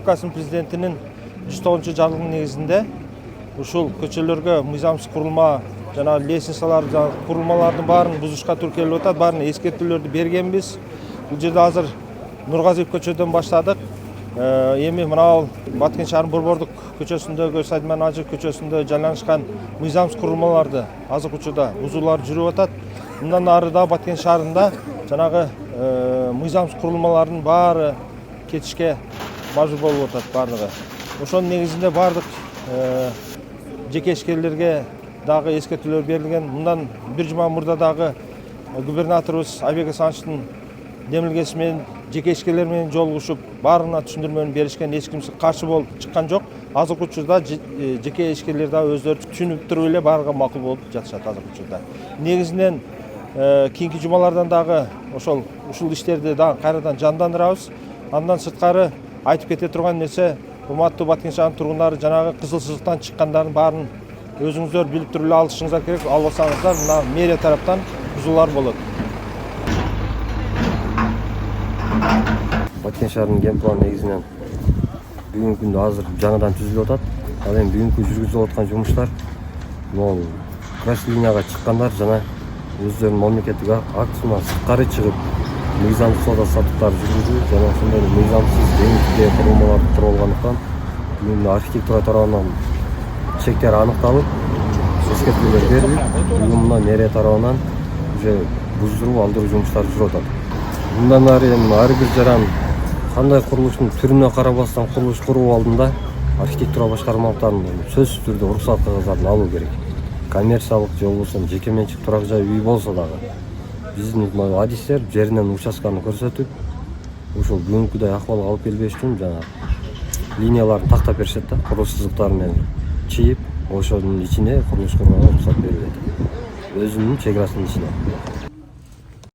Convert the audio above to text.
Республикасынын президентинин 109 жарлыгынын негизинде ушул көчөлөргө мыйзамсыз курулма жана лестницалар курулмалардын баарын бузушка тууру келип атат. Баарына эскертүүлөрдү бергенбиз. Бул жерде азыр Нургазиев көчөдөн баштадык. Эми мына Баткен шаарынын Борбордук көчөсүндөгү Сайдман Ажы көчөсүндө жайланышкан мыйзамсыз курулмаларды азыркы учурда бузуулар жүрүп атат. Мындан ары да Баткен шаарында жанагы мыйзамсыз курулмалардын баары кетишке мажбур болуп атат баардыгы. Ошонун негизинде баардык жеке ишкерлерге дагы эскертүүлөр берилген. Мындан бир жума мурда дагы губернаторубуз Айбек Асановичтин демилгеси менен жеке ишкерлер менен жолугушуп, баарына түшүндүрмөнү беришкен, эч ким каршы болуп чыккан жок. Азыркы учурда жеке ишкерлер да өздөрү түшүнүп туруп эле баарыга макул болуп жатышат азыркы учурда. Негизинен кийинки жумалардан дагы ушул иштерди дагы кайрадан жандандырабыз. Андан сырткары айтып кете турган нерсе, урматтуу Баткен шаарынын тургундары жанагы кызылсыздыктан чыккандардын баарын өзүңүздөр билип туруп эле алышыңыздар керек. Албасаңыздар мына мэрия тараптан бузуулар болот. Баткен шаарынын ген планы негизинен бүгүнкү күндө азыр жаңадан түзүлүп атат. Ал эми бүгүнкү жүргүзүлүп аткан жумуштар могу красный линияга чыккандар жана өздөрүнүн мамлекеттик актысынан сырткары чыгып мыйзамсыз соода саттыктар жүргүзүү жана ошондой мыйзамсыз деңизде курулмалар туруп алгандыктан бүгүн архитектура тарабынан чектер аныкталып, эскертүүлөр берилип, бүгүн мына мэрия тарабынан уже буздуруп алдыруу жумуштары жүрүп атат. Мындан ары эми ар бир жаран кандай курулуштун түрүнө карабастан курулуш куруу алдында архитектура башкармалыктарынан сөзсүз түрдө уруксат кагыздарын алуу керек. Коммерциялык же болбосо жеке менчик турак жай үй болсо дагы биздин адистер жеринен участканы көрсөтүп, ушул бүгүнкүдөй акыбалга алып келбеш үчүн жана линияларын тактап беришет да, курулуш сызыктары менен чийип, ошонун ичине курулуш курууга уруксат берилет. Өзүнүн чек арасынын ичине.